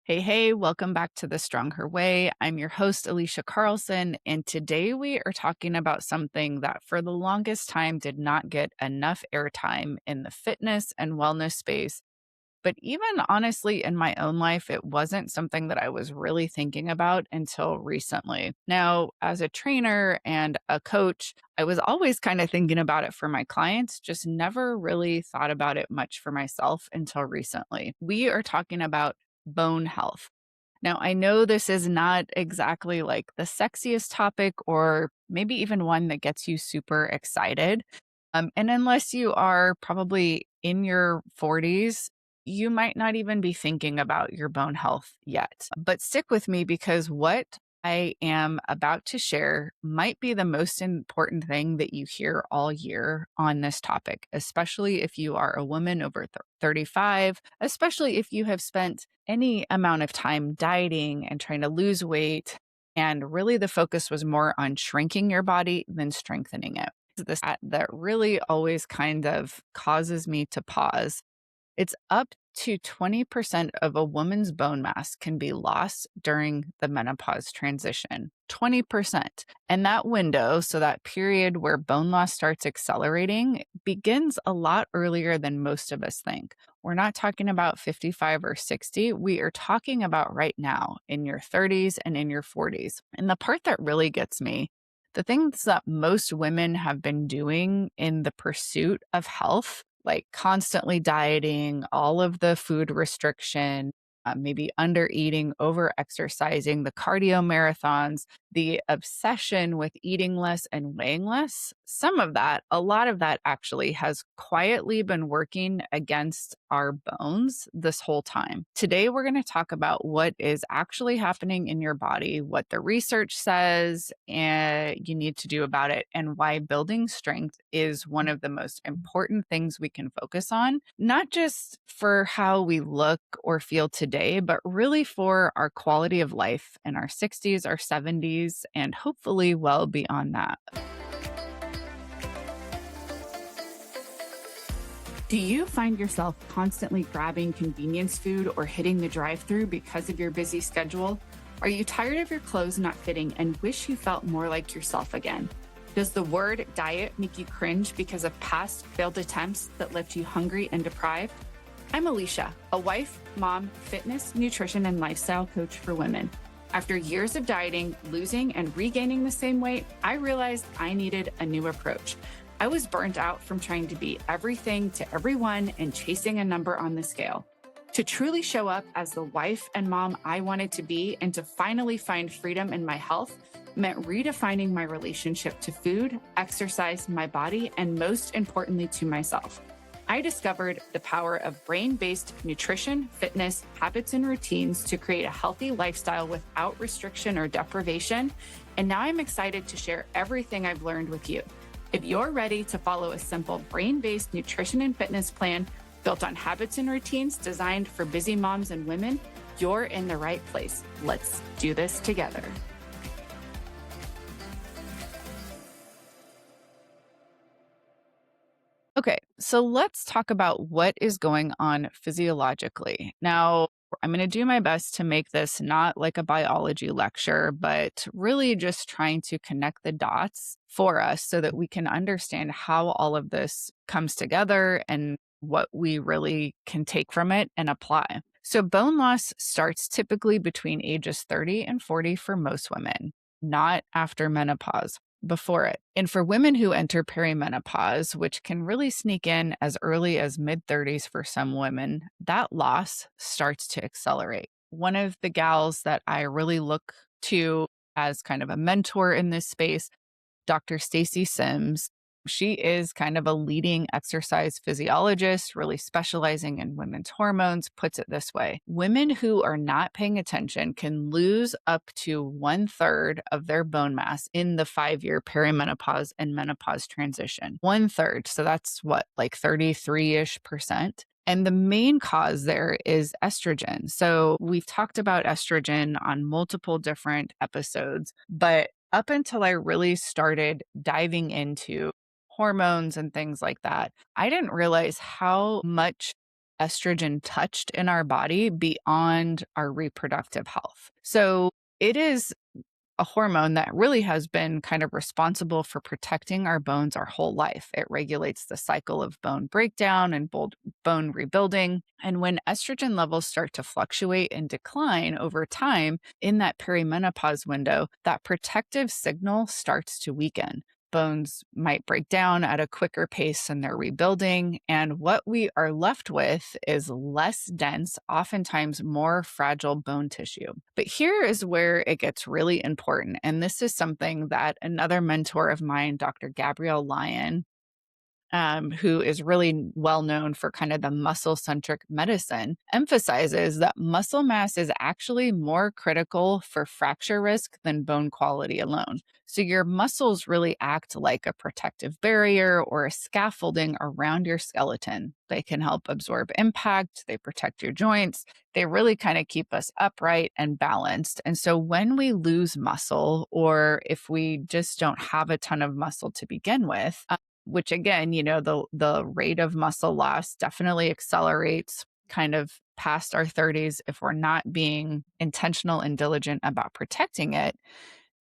Hey, welcome back to The Strong Her Way. I'm your host, Alisha Carlson, and today we are talking about something that for the longest time did not get enough airtime in the fitness and wellness space. But even honestly, in my own life, it wasn't something that I was really thinking about until recently. Now, as a trainer and a coach, I was always kind of thinking about it for my clients, just never really thought about it much for myself until recently. We are talking about bone health. Now, I know this is not exactly like the sexiest topic or maybe even one that gets you super excited. And unless you are probably in your 40s, you might not even be thinking about your bone health yet. But stick with me because what I am about to share might be the most important thing that you hear all year on this topic, especially if you are a woman over 35, especially if you have spent any amount of time dieting and trying to lose weight. And really, the focus was more on shrinking your body than strengthening it. That really always kind of causes me to pause. It's up to 20% of a woman's bone mass can be lost during the menopause transition. 20%. And that window, so that period where bone loss starts accelerating, begins a lot earlier than most of us think. We're not talking about 55 or 60. We are talking about right now in your 30s and in your 40s. And the part that really gets me, the things that most women have been doing in the pursuit of health, like constantly dieting, all of the food restriction, maybe under eating, over exercising, the cardio marathons, the obsession with eating less and weighing less. Some of that, a lot of that actually has quietly been working against our bones this whole time. Today, we're going to talk about what is actually happening in your body, what the research says and you need to do about it, and why building strength is one of the most important things we can focus on, not just for how we look or feel today, but really for our quality of life in our 60s, our 70s, and hopefully well beyond that. Do you find yourself constantly grabbing convenience food or hitting the drive-thru because of your busy schedule? Are you tired of your clothes not fitting and wish you felt more like yourself again? Does the word diet make you cringe because of past failed attempts that left you hungry and deprived? I'm Alisha, a wife, mom, fitness, nutrition, and lifestyle coach for women. After years of dieting, losing, and regaining the same weight, I realized I needed a new approach. I was burnt out from trying to be everything to everyone and chasing a number on the scale. To truly show up as the wife and mom I wanted to be and to finally find freedom in my health meant redefining my relationship to food, exercise, my body, and most importantly, to myself. I discovered the power of brain-based nutrition, fitness, habits, and routines to create a healthy lifestyle without restriction or deprivation. And now I'm excited to share everything I've learned with you. If you're ready to follow a simple brain-based nutrition and fitness plan built on habits and routines designed for busy moms and women, you're in the right place. Let's do this together. Okay, so let's talk about what is going on physiologically. Now, I'm going to do my best to make this not like a biology lecture, but really just trying to connect the dots for us so that we can understand how all of this comes together and what we really can take from it and apply. So, bone loss starts typically between ages 30 and 40 for most women, not after menopause, before it. And for women who enter perimenopause, which can really sneak in as early as mid 30s for some women, that loss starts to accelerate. One of the gals that I really look to as kind of a mentor in this space, Dr. Stacy Sims. She is kind of a leading exercise physiologist, really specializing in women's hormones, puts it this way. Women who are not paying attention can lose up to 1/3 of their bone mass in the 5-year perimenopause and menopause transition. 1/3. So that's what, like 33-ish%. And the main cause there is estrogen. So we've talked about estrogen on multiple different episodes, but up until I really started diving into hormones and things like that, I didn't realize how much estrogen touched in our body beyond our reproductive health. So it is a hormone that really has been kind of responsible for protecting our bones our whole life. It regulates the cycle of bone breakdown and bone rebuilding. And when estrogen levels start to fluctuate and decline over time in that perimenopause window, that protective signal starts to weaken. Bones might break down at a quicker pace than they're rebuilding. And what we are left with is less dense, oftentimes more fragile bone tissue. But here is where it gets really important. And this is something that another mentor of mine, Dr. Gabrielle Lyon, who is really well known for kind of the muscle centric medicine, emphasizes that muscle mass is actually more critical for fracture risk than bone quality alone. So your muscles really act like a protective barrier or a scaffolding around your skeleton. They can help absorb impact, they protect your joints, they really kind of keep us upright and balanced. And so when we lose muscle, or if we just don't have a ton of muscle to begin with, which again, the rate of muscle loss definitely accelerates kind of past our 30s if we're not being intentional and diligent about protecting it.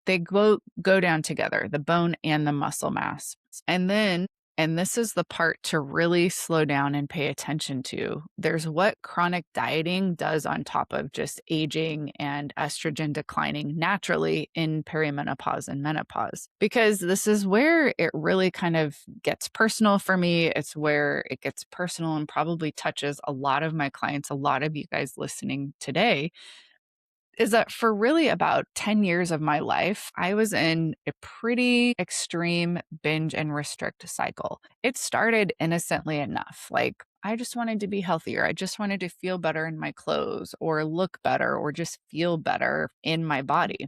They go down together, the bone and the muscle mass. And then, and this is the part to really slow down and pay attention to, there's what chronic dieting does on top of just aging and estrogen declining naturally in perimenopause and menopause. Because this is where it really kind of gets personal for me. It's where it gets personal and probably touches a lot of my clients, a lot of you guys listening today, is that for really about 10 years of my life, I was in a pretty extreme binge and restrict cycle. It started innocently enough. Like, I just wanted to be healthier. I just wanted to feel better in my clothes or look better or just feel better in my body.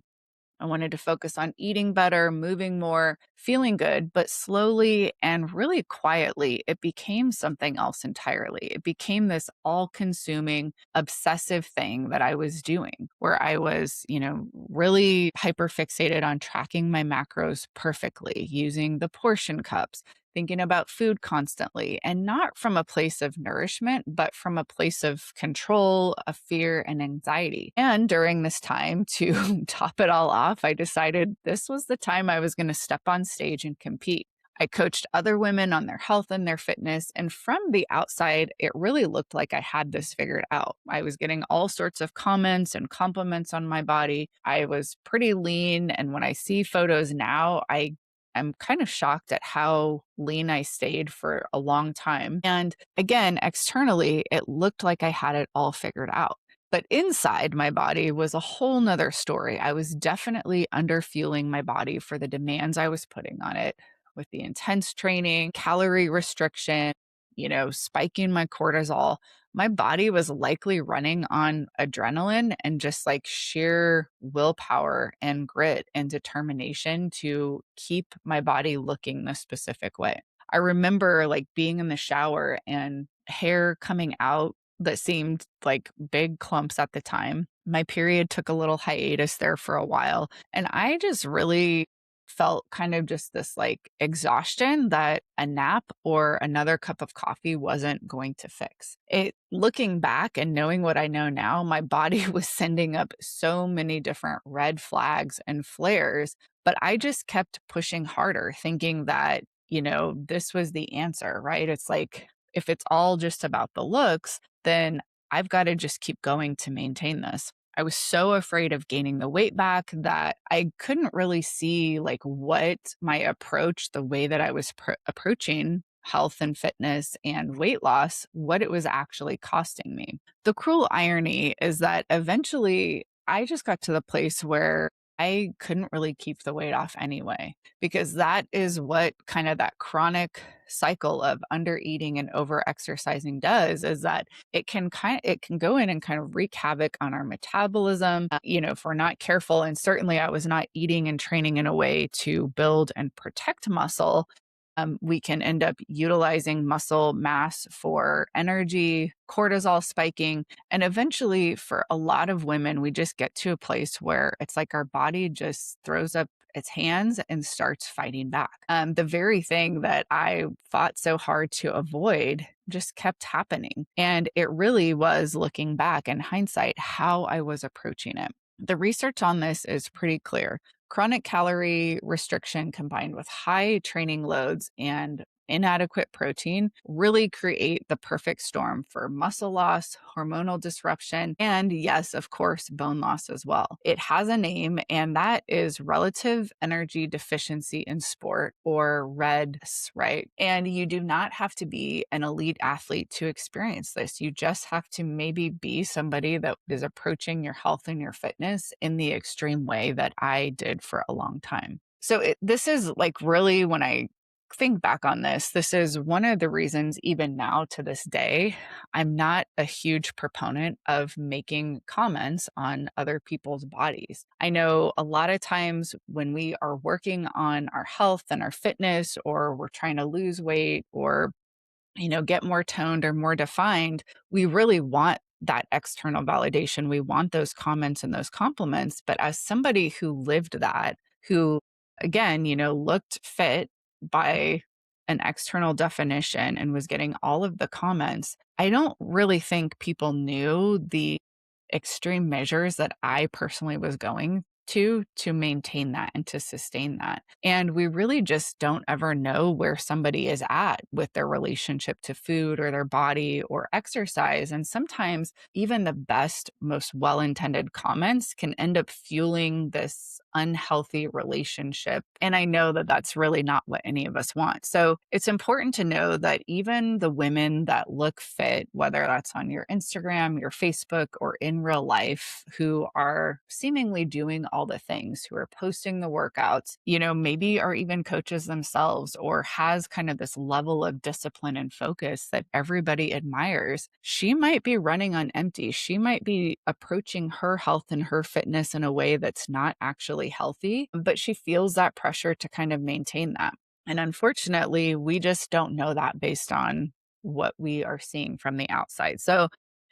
I wanted to focus on eating better, moving more, feeling good, but slowly and really quietly, it became something else entirely. It became this all consuming, obsessive thing that I was doing where I was, really hyper fixated on tracking my macros perfectly, using the portion cups, thinking about food constantly, and not from a place of nourishment, but from a place of control, of fear, and anxiety. And during this time, to top it all off, I decided this was the time I was going to step on stage and compete. I coached other women on their health and their fitness. And from the outside, it really looked like I had this figured out. I was getting all sorts of comments and compliments on my body. I was pretty lean. And when I see photos now, I'm kind of shocked at how lean I stayed for a long time. And again, externally, it looked like I had it all figured out. But inside my body was a whole nother story. I was definitely underfueling my body for the demands I was putting on it with the intense training, calorie restriction, spiking my cortisol. My body was likely running on adrenaline and just like sheer willpower and grit and determination to keep my body looking this specific way. I remember like being in the shower and hair coming out that seemed like big clumps at the time. My period took a little hiatus there for a while. And I just really felt kind of just this like exhaustion that a nap or another cup of coffee wasn't going to fix. It looking back and knowing what I know now, my body was sending up so many different red flags and flares, but I just kept pushing harder, thinking that, this was the answer, right? It's like if it's all just about the looks, then I've got to just keep going to maintain this. I was so afraid of gaining the weight back that I couldn't really see like what my approach, the way that I was approaching health and fitness and weight loss, what it was actually costing me. The cruel irony is that eventually I just got to the place where I couldn't really keep the weight off anyway, because that is what kind of that chronic cycle of under eating and over exercising does, is that it can go in and kind of wreak havoc on our metabolism, if we're not careful. And certainly I was not eating and training in a way to build and protect muscle. We can end up utilizing muscle mass for energy, cortisol spiking, and eventually for a lot of women, we just get to a place where it's like our body just throws up its hands and starts fighting back. The very thing that I fought so hard to avoid just kept happening. And it really was, looking back in hindsight, how I was approaching it. The research on this is pretty clear. Chronic calorie restriction combined with high training loads and inadequate protein really create the perfect storm for muscle loss, hormonal disruption, and yes, of course, bone loss as well. It has a name, and that is relative energy deficiency in sport, or REDS, right? And you do not have to be an elite athlete to experience this. You just have to maybe be somebody that is approaching your health and your fitness in the extreme way that I did for a long time. So this is like, really, when I think back on this is one of the reasons, even now to this day, I'm not a huge proponent of making comments on other people's bodies. I know a lot of times when we are working on our health and our fitness, or we're trying to lose weight, or get more toned or more defined, we really want that external validation. We want those comments and those compliments. But as somebody who lived that, who, again, looked fit by an external definition and was getting all of the comments, I don't really think people knew the extreme measures that I personally was going to maintain that and to sustain that. And we really just don't ever know where somebody is at with their relationship to food or their body or exercise. And sometimes even the best, most well-intended comments can end up fueling this unhealthy relationship. And I know that that's really not what any of us want. So it's important to know that even the women that look fit, whether that's on your Instagram, your Facebook, or in real life, who are seemingly doing all the things, who are posting the workouts, maybe are even coaches themselves, or has kind of this level of discipline and focus that everybody admires, she might be running on empty. She might be approaching her health and her fitness in a way that's not actually healthy, but she feels that pressure to kind of maintain that. And unfortunately, we just don't know that based on what we are seeing from the outside. So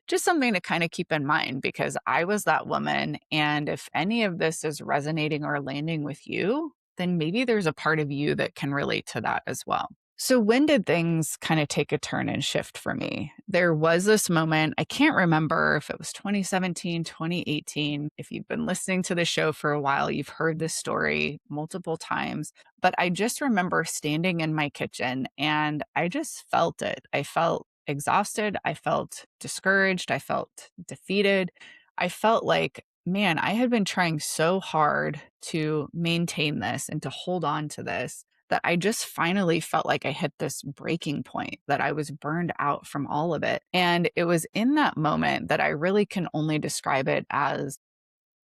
just something to kind of keep in mind, because I was that woman. And if any of this is resonating or landing with you, then maybe there's a part of you that can relate to that as well. So when did things kind of take a turn and shift for me? There was this moment, I can't remember if it was 2017, 2018. If you've been listening to the show for a while, you've heard this story multiple times. But I just remember standing in my kitchen and I just felt it. I felt exhausted. I felt discouraged. I felt defeated. I felt like, man, I had been trying so hard to maintain this and to hold on to this, that I just finally felt like I hit this breaking point, that I was burned out from all of it. And it was in that moment that I really can only describe it as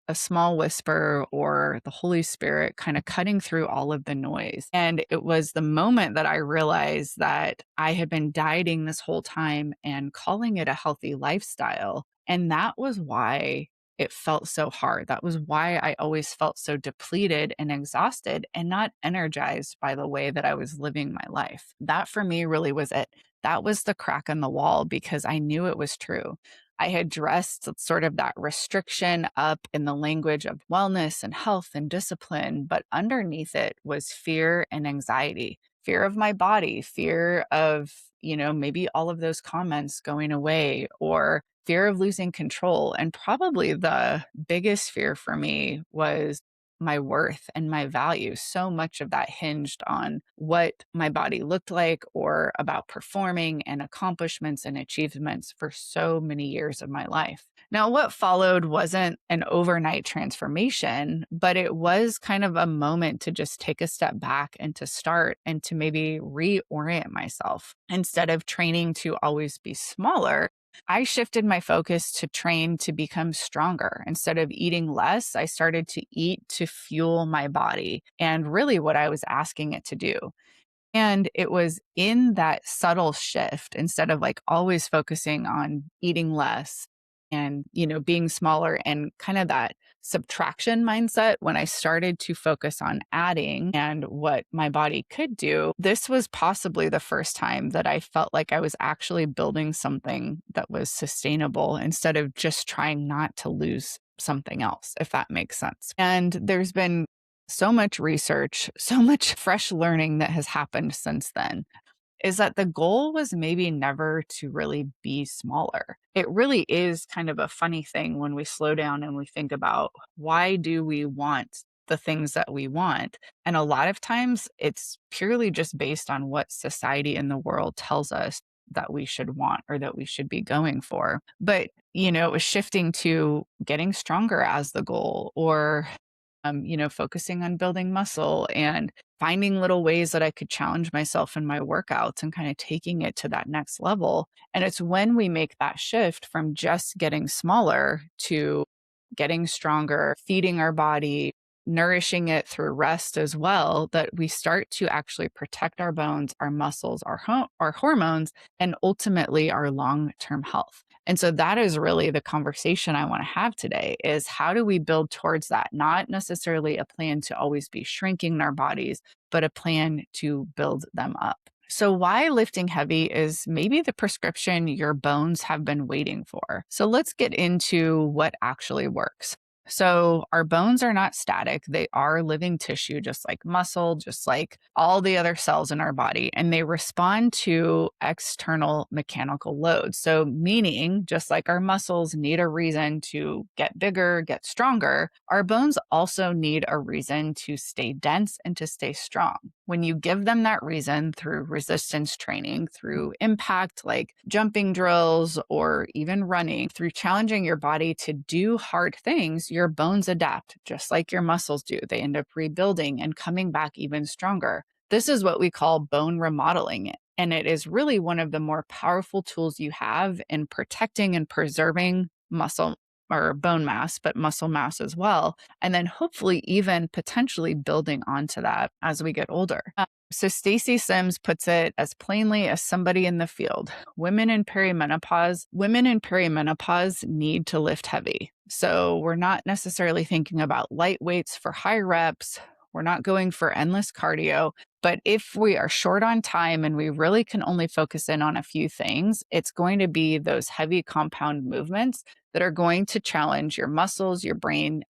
a small whisper, or the Holy Spirit kind of cutting through all of the noise. And it was the moment that I realized that I had been dieting this whole time and calling it a healthy lifestyle. And that was why it felt so hard. That was why I always felt so depleted and exhausted and not energized by the way that I was living my life. That for me really was it. That was the crack in the wall, because I knew it was true. I had dressed sort of that restriction up in the language of wellness and health and discipline, but underneath it was fear and anxiety, fear of my body, fear of, maybe all of those comments going away, or fear of losing control. And probably the biggest fear for me was my worth and my value. So much of that hinged on what my body looked like, or about performing and accomplishments and achievements for so many years of my life. Now, what followed wasn't an overnight transformation, but it was kind of a moment to just take a step back and to start and to maybe reorient myself. Instead of training to always be smaller, I shifted my focus to train to become stronger. Instead of eating less, I started to eat to fuel my body, and really what I was asking it to do. And it was in that subtle shift, instead of like always focusing on eating less and, being smaller, and kind of that subtraction mindset, when I started to focus on adding and what my body could do, this was possibly the first time that I felt like I was actually building something that was sustainable, instead of just trying not to lose something else, if that makes sense. And there's been so much research, so much fresh learning that has happened since then, is that the goal was maybe never to really be smaller. It really is kind of a funny thing when we slow down and we think about why do we want the things that we want? And a lot of times it's purely just based on what society and the world tells us that we should want or that we should be going for. But, it was shifting to getting stronger as the goal or focusing on building muscle and finding little ways that I could challenge myself in my workouts and kind of taking it to that next level. And it's when we make that shift from just getting smaller to getting stronger, feeding our body, nourishing it through rest as well, that we start to actually protect our bones, our muscles, our hormones, and ultimately our long-term health. And so that is really the conversation I want to have today is how do we build towards that? Not necessarily a plan to always be shrinking our bodies, but a plan to build them up. So, why lifting heavy is maybe the prescription your bones have been waiting for. So, let's get into what actually works. So, our bones are not static. They are living tissue, just like muscle, just like all the other cells in our body, and they respond to external mechanical loads. So, meaning, just like our muscles need a reason to get bigger, get stronger, our bones also need a reason to stay dense and to stay strong. When you give them that reason through resistance training, through impact like jumping drills or even running, through challenging your body to do hard things, your bones adapt just like your muscles do. They end up rebuilding and coming back even stronger. This is what we call bone remodeling. And it is really one of the more powerful tools you have in protecting and preserving muscle or bone mass, but muscle mass as well. And then hopefully even potentially building onto that as we get older. So Stacy Sims puts it as plainly as somebody in the field. Women in perimenopause need to lift heavy. So we're not necessarily thinking about light weights for high reps. We're not going for endless cardio. But if we are short on time and we really can only focus in on a few things, it's going to be those heavy compound movements that are going to challenge your muscles, your brain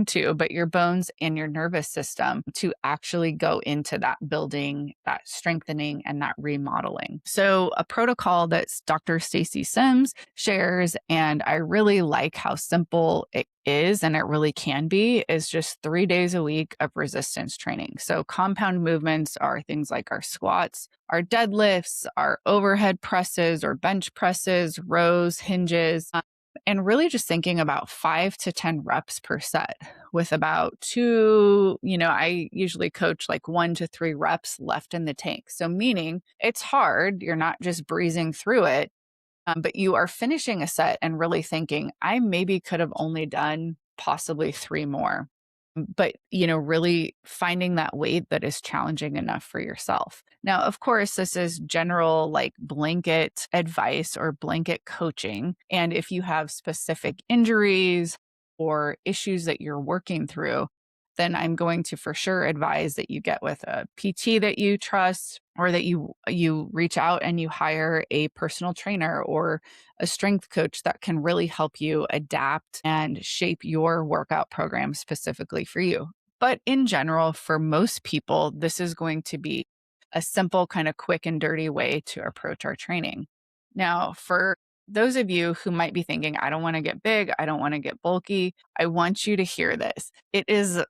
too, but your bones and your nervous system to actually go into that building, that strengthening, and that remodeling. So a protocol that Dr. Stacy Sims shares, and I really like how simple it is, and it really can be, is just 3 days a week of resistance training. So compound movements are things like our squats, our deadlifts, our overhead presses or bench presses, rows, hinges, and really just thinking about 5 to 10 reps per set with about I usually coach like 1 to 3 reps left in the tank. So meaning it's hard. You're not just breezing through it, but you are finishing a set and really thinking, I maybe could have only done possibly 3 more. But, really finding that weight that is challenging enough for yourself. Now, of course, this is general like blanket advice or blanket coaching. And if you have specific injuries or issues that you're working through, then I'm going to for sure advise that you get with a PT that you trust or that you reach out and you hire a personal trainer or a strength coach that can really help you adapt and shape your workout program specifically for you. But in general, for most people, this is going to be a simple, kind of quick and dirty way to approach our training. Now, for those of you who might be thinking, I don't want to get big, I don't want to get bulky, I want you to hear this. It is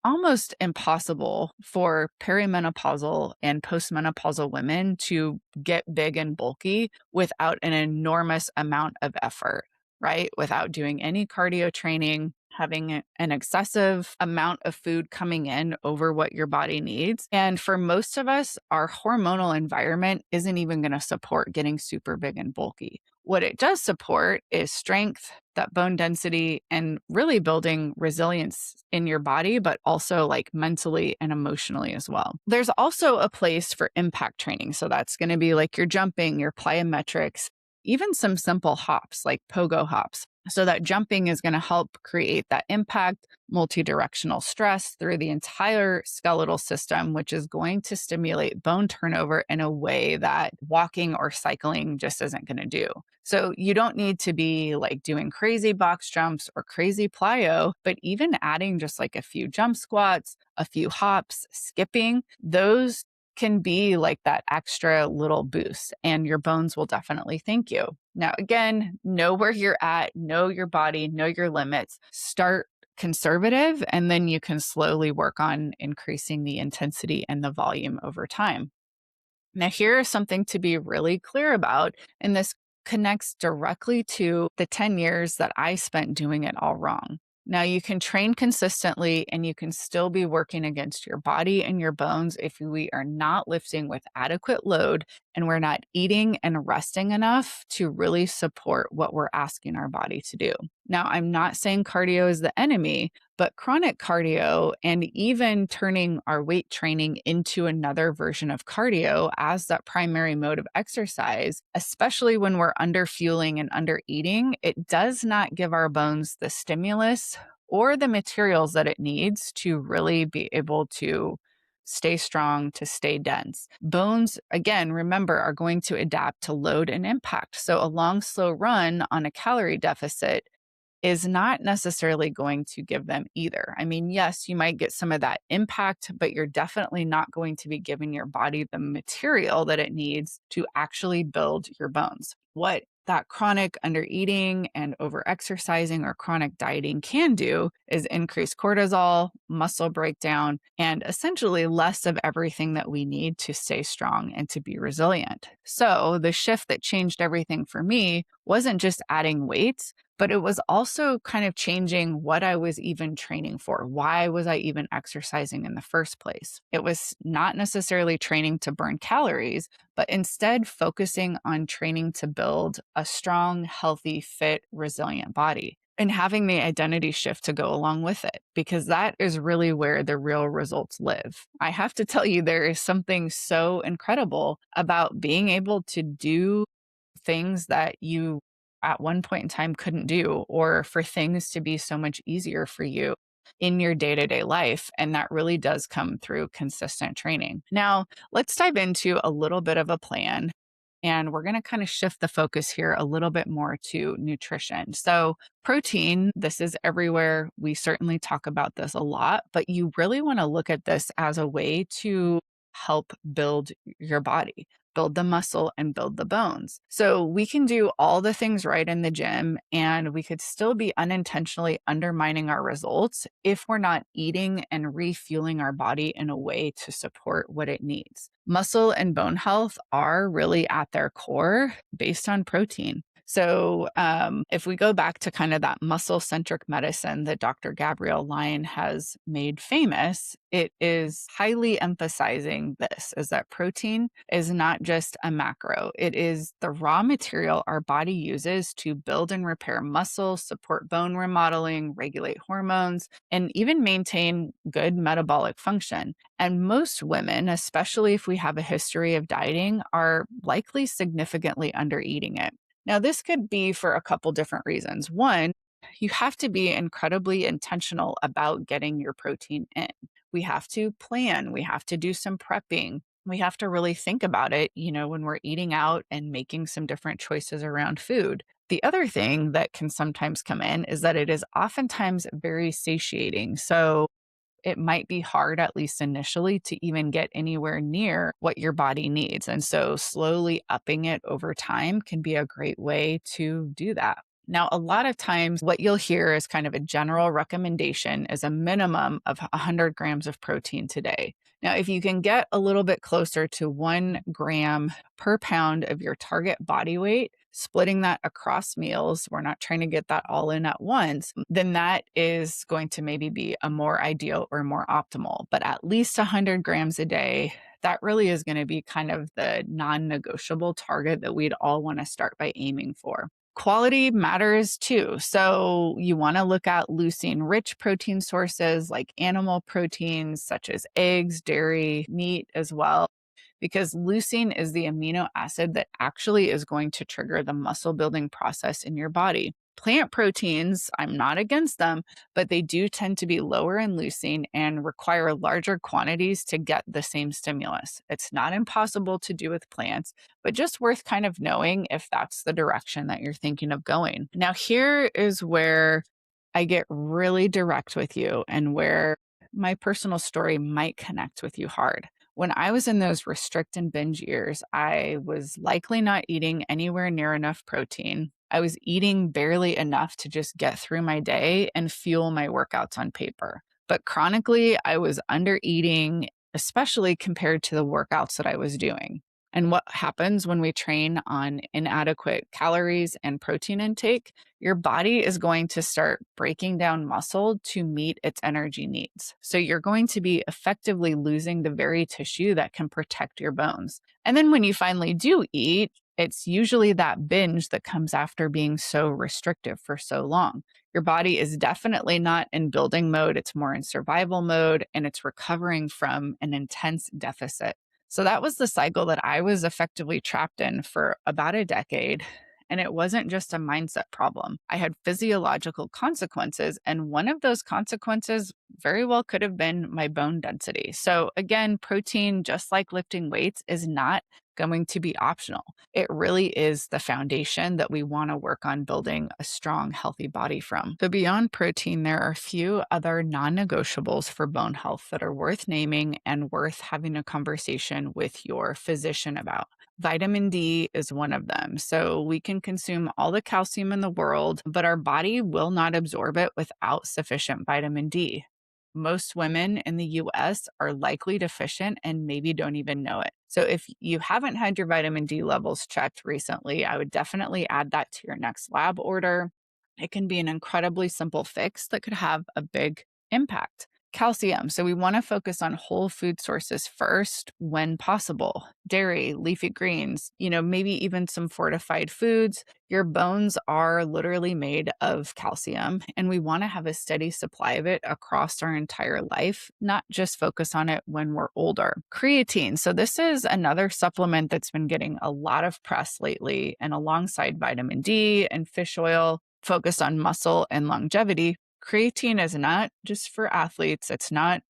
almost impossible for perimenopausal and postmenopausal women to get big and bulky without an enormous amount of effort, right? Without doing any cardio training, having an excessive amount of food coming in over what your body needs. And for most of us, our hormonal environment isn't even going to support getting super big and bulky. What it does support is strength, that bone density, and really building resilience in your body, but also like mentally and emotionally as well. There's also a place for impact training. So that's going to be like your jumping, your plyometrics, even some simple hops like pogo hops. So that jumping is going to help create that impact, multi-directional stress through the entire skeletal system, which is going to stimulate bone turnover in a way that walking or cycling just isn't going to do. So you don't need to be like doing crazy box jumps or crazy plyo, but even adding just like a few jump squats, a few hops, skipping, those can be like that extra little boost, and your bones will definitely thank you. Now, again, know where you're at, know your body, know your limits. Start conservative, and then you can slowly work on increasing the intensity and the volume over time. Now, here's something to be really clear about, and this connects directly to the 10 years that I spent doing it all wrong. Now, you can train consistently and you can still be working against your body and your bones if we are not lifting with adequate load and we're not eating and resting enough to really support what we're asking our body to do. Now, I'm not saying cardio is the enemy, but chronic cardio and even turning our weight training into another version of cardio as that primary mode of exercise, especially when we're under fueling and under eating, it does not give our bones the stimulus or the materials that it needs to really be able to stay strong, to stay dense. Bones, again, remember, are going to adapt to load and impact. So a long, slow run on a calorie deficit is not necessarily going to give them either. I mean, yes, you might get some of that impact, but you're definitely not going to be giving your body the material that it needs to actually build your bones. What that chronic undereating and overexercising or chronic dieting can do is increase cortisol, muscle breakdown, and essentially less of everything that we need to stay strong and to be resilient. So the shift that changed everything for me wasn't just adding weight, but it was also kind of changing what I was even training for. Why was I even exercising in the first place? It was not necessarily training to burn calories, but instead focusing on training to build a strong, healthy, fit, resilient body and having the identity shift to go along with it, because that is really where the real results live. I have to tell you, there is something so incredible about being able to do things that you at one point in time couldn't do, or for things to be so much easier for you in your day to day life. And that really does come through consistent training. Now, let's dive into a little bit of a plan. And we're going to kind of shift the focus here a little bit more to nutrition. So, protein, this is everywhere. We certainly talk about this a lot, but you really want to look at this as a way to help build your body, build the muscle, and build the bones. So we can do all the things right in the gym, and we could still be unintentionally undermining our results if we're not eating and refueling our body in a way to support what it needs. Muscle and bone health are really at their core based on protein. So, if we go back to kind of that muscle centric medicine that Dr. Gabrielle Lyon has made famous, it is highly emphasizing this, is that protein is not just a macro. It is the raw material our body uses to build and repair muscle, support bone remodeling, regulate hormones, and even maintain good metabolic function. And most women, especially if we have a history of dieting, are likely significantly under eating it. Now, this could be for a couple different reasons. One, you have to be incredibly intentional about getting your protein in. We have to plan, we have to do some prepping. We have to really think about it, when we're eating out and making some different choices around food. The other thing that can sometimes come in is that it is oftentimes very satiating. So it might be hard, at least initially, to even get anywhere near what your body needs. And so slowly upping it over time can be a great way to do that. Now, a lot of times what you'll hear is kind of a general recommendation is a minimum of 100 grams of protein today. Now, if you can get a little bit closer to 1 gram per pound of your target body weight, splitting that across meals, we're not trying to get that all in at once, then that is going to maybe be a more ideal or more optimal. But at least 100 grams a day, that really is going to be kind of the non negotiable target that we'd all want to start by aiming for. Quality matters too. So you want to look at leucine rich protein sources like animal proteins such as eggs, dairy, meat as well, because leucine is the amino acid that actually is going to trigger the muscle building process in your body. Plant proteins, I'm not against them, but they do tend to be lower in leucine and require larger quantities to get the same stimulus. It's not impossible to do with plants, but just worth kind of knowing if that's the direction that you're thinking of going. Now, here is where I get really direct with you and where my personal story might connect with you hard. When I was in those restrict and binge years, I was likely not eating anywhere near enough protein. I was eating barely enough to just get through my day and fuel my workouts on paper. But chronically, I was under eating, especially compared to the workouts that I was doing. And what happens when we train on inadequate calories and protein intake? Your body is going to start breaking down muscle to meet its energy needs. So you're going to be effectively losing the very tissue that can protect your bones. And then when you finally do eat, it's usually that binge that comes after being so restrictive for so long. Your body is definitely not in building mode, it's more in survival mode, and it's recovering from an intense deficit. So that was the cycle that I was effectively trapped in for about a decade. And it wasn't just a mindset problem. I had physiological consequences. And one of those consequences very well could have been my bone density. So, again, protein, just like lifting weights, is not going to be optional. It really is the foundation that we want to work on building a strong, healthy body from. So, beyond protein, there are a few other non negotiables for bone health that are worth naming and worth having a conversation with your physician about. Vitamin D is one of them. So we can consume all the calcium in the world, but our body will not absorb it without sufficient vitamin D. Most women in the US are likely deficient and maybe don't even know it. So if you haven't had your vitamin D levels checked recently, I would definitely add that to your next lab order. It can be an incredibly simple fix that could have a big impact. Calcium. So we want to focus on whole food sources first when possible. Dairy, leafy greens, maybe even some fortified foods. Your bones are literally made of calcium, and we want to have a steady supply of it across our entire life, not just focus on it when we're older. Creatine. So this is another supplement that's been getting a lot of press lately, and alongside vitamin D and fish oil, focused on muscle and longevity. Creatine is not just for athletes. It's not,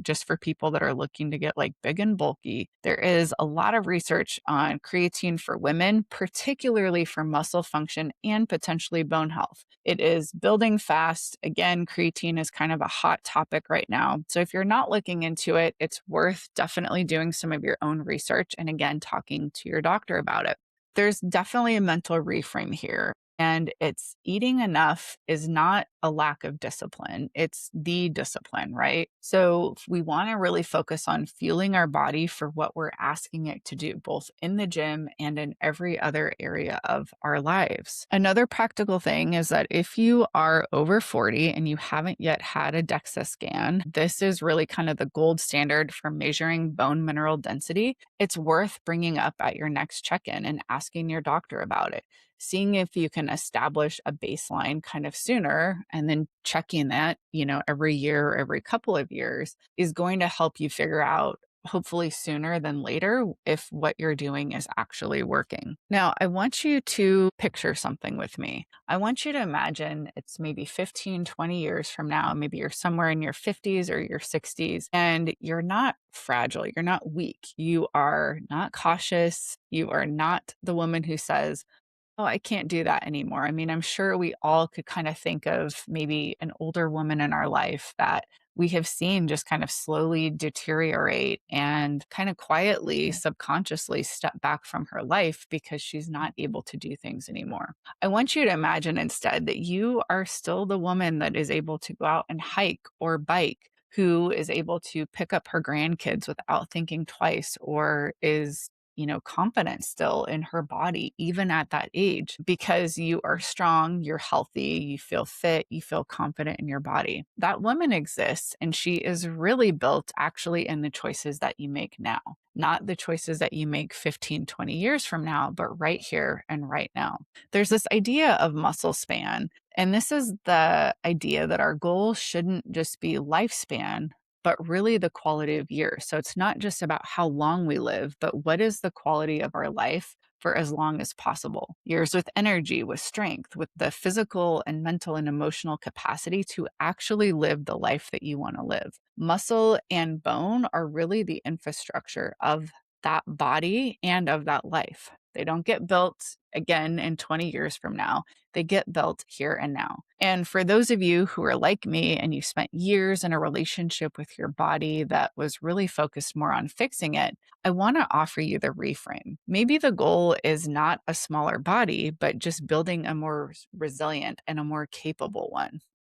just for people that are looking to get like big and bulky. There is a lot of research on creatine for women, particularly for muscle function and potentially bone health. It is building fast. Again, creatine is kind of a hot topic right now. So if you're not looking into it, it's worth definitely doing some of your own research and again, talking to your doctor about it. There's definitely a mental reframe here. And it's eating enough is not a lack of discipline. It's the discipline, right? So we want to really focus on fueling our body for what we're asking it to do, both in the gym and in every other area of our lives. Another practical thing is that if you are over 40 and you haven't yet had a DEXA scan, this is really kind of the gold standard for measuring bone mineral density. It's worth bringing up at your next check-in and asking your doctor about it, seeing if you can establish a baseline kind of sooner and then checking that, every year or every couple of years is going to help you figure out, hopefully sooner than later, if what you're doing is actually working. Now, I want you to picture something with me. I want you to imagine it's maybe 15, 20 years from now. Maybe you're somewhere in your 50s or your 60s, and you're not fragile. You're not weak. You are not cautious. You are not the woman who says, "Oh, I can't do that anymore." I mean, I'm sure we all could kind of think of maybe an older woman in our life that we have seen just kind of slowly deteriorate and kind of quietly, subconsciously step back from her life because she's not able to do things anymore. I want you to imagine instead that you are still the woman that is able to go out and hike or bike, who is able to pick up her grandkids without thinking twice, or is confident still in her body, even at that age, because you are strong, you're healthy, you feel fit, you feel confident in your body. That woman exists, and she is really built actually in the choices that you make now, not the choices that you make 15, 20 years from now, but right here and right now. There's this idea of muscle span, and this is the idea that our goal shouldn't just be lifespan, but really the quality of years. So it's not just about how long we live, but what is the quality of our life for as long as possible. Years with energy, with strength, with the physical and mental and emotional capacity to actually live the life that you want to live. Muscle and bone are really the infrastructure of that body and of that life. They don't get built again in 20 years from now. They get built here and now. And for those of you who are like me and you spent years in a relationship with your body that was really focused more on fixing it, I want to offer you the reframe. Maybe the goal is not a smaller body, but just building a more resilient and a more capable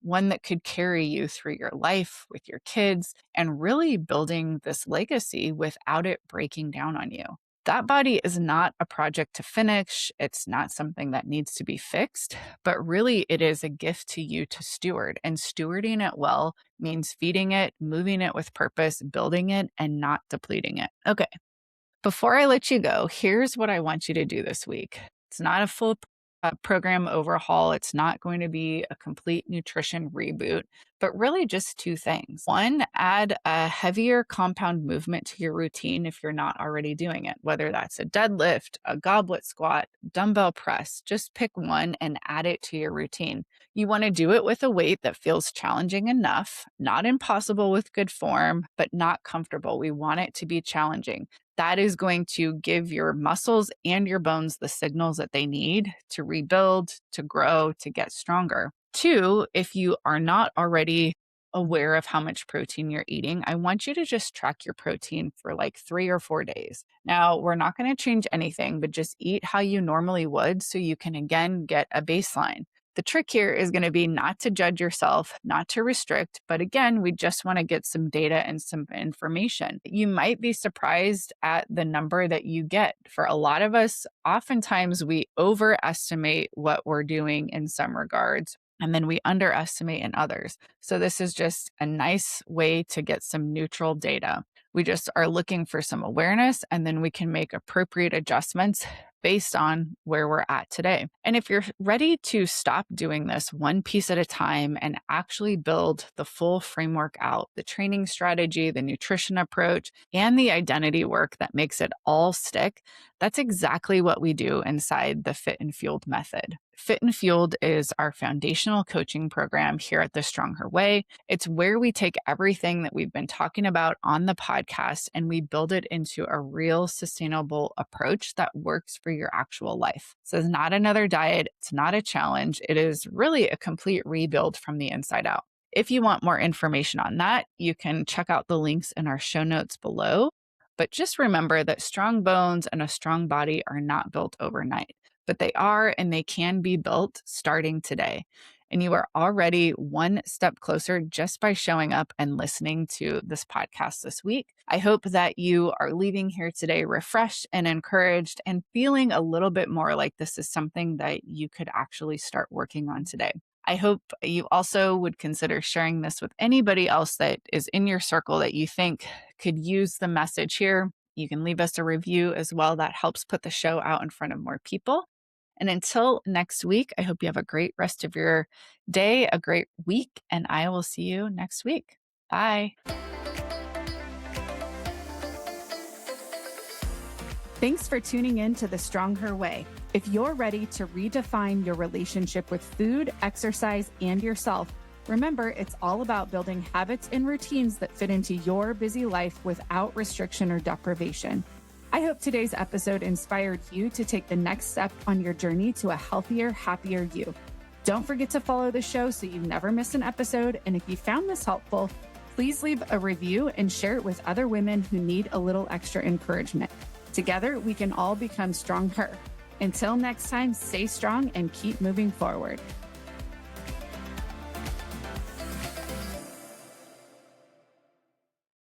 one that could carry you through your life with your kids and really building this legacy without it breaking down on you. That body is not a project to finish. It's not something that needs to be fixed, but really it is a gift to you to steward. And stewarding it well means feeding it, moving it with purpose, building it, and not depleting it. Okay. Before I let you go, here's what I want you to do this week. It's not a full program overhaul. It's not going to be a complete nutrition reboot, but really just two things. One, add a heavier compound movement to your routine if you're not already doing it, whether that's a deadlift, a goblet squat, dumbbell press. Just pick one and add it to your routine. You want to do it with a weight that feels challenging enough, not impossible with good form, but not comfortable. We want it to be challenging. That is going to give your muscles and your bones the signals that they need to rebuild, to grow, to get stronger. Two, if you are not already aware of how much protein you're eating, I want you to just track your protein for like 3 or 4 days. Now, we're not going to change anything, but just eat how you normally would so you can again get a baseline. The trick here is going to be not to judge yourself, not to restrict, but again, we just want to get some data and some information. You might be surprised at the number that you get. For a lot of us, oftentimes we overestimate what we're doing in some regards, and then we underestimate in others. So this is just a nice way to get some neutral data. We just are looking for some awareness, and then we can make appropriate adjustments based on where we're at today. And if you're ready to stop doing this one piece at a time and actually build the full framework out, the training strategy, the nutrition approach, and the identity work that makes it all stick, that's exactly what we do inside the Fit and Fueled method. Fit and Fueled is our foundational coaching program here at The Stronger Way. It's where we take everything that we've been talking about on the podcast and we build it into a real sustainable approach that works for your actual life. So it's not another diet. It's not a challenge. It is really a complete rebuild from the inside out. If you want more information on that, you can check out the links in our show notes below. But just remember that strong bones and a strong body are not built overnight, but they are and they can be built starting today. And you are already one step closer just by showing up and listening to this podcast this week. I hope that you are leaving here today refreshed and encouraged and feeling a little bit more like this is something that you could actually start working on today. I hope you also would consider sharing this with anybody else that is in your circle that you think could use the message here. You can leave us a review as well. That helps put the show out in front of more people. And until next week, I hope you have a great rest of your day, a great week, and I will see you next week. Bye. Thanks for tuning in to The Stronger Way. If you're ready to redefine your relationship with food, exercise, and yourself, remember it's all about building habits and routines that fit into your busy life without restriction or deprivation. I hope today's episode inspired you to take the next step on your journey to a healthier, happier you. Don't forget to follow the show so you never miss an episode. And if you found this helpful, please leave a review and share it with other women who need a little extra encouragement. Together, we can all become stronger. Until next time, stay strong and keep moving forward.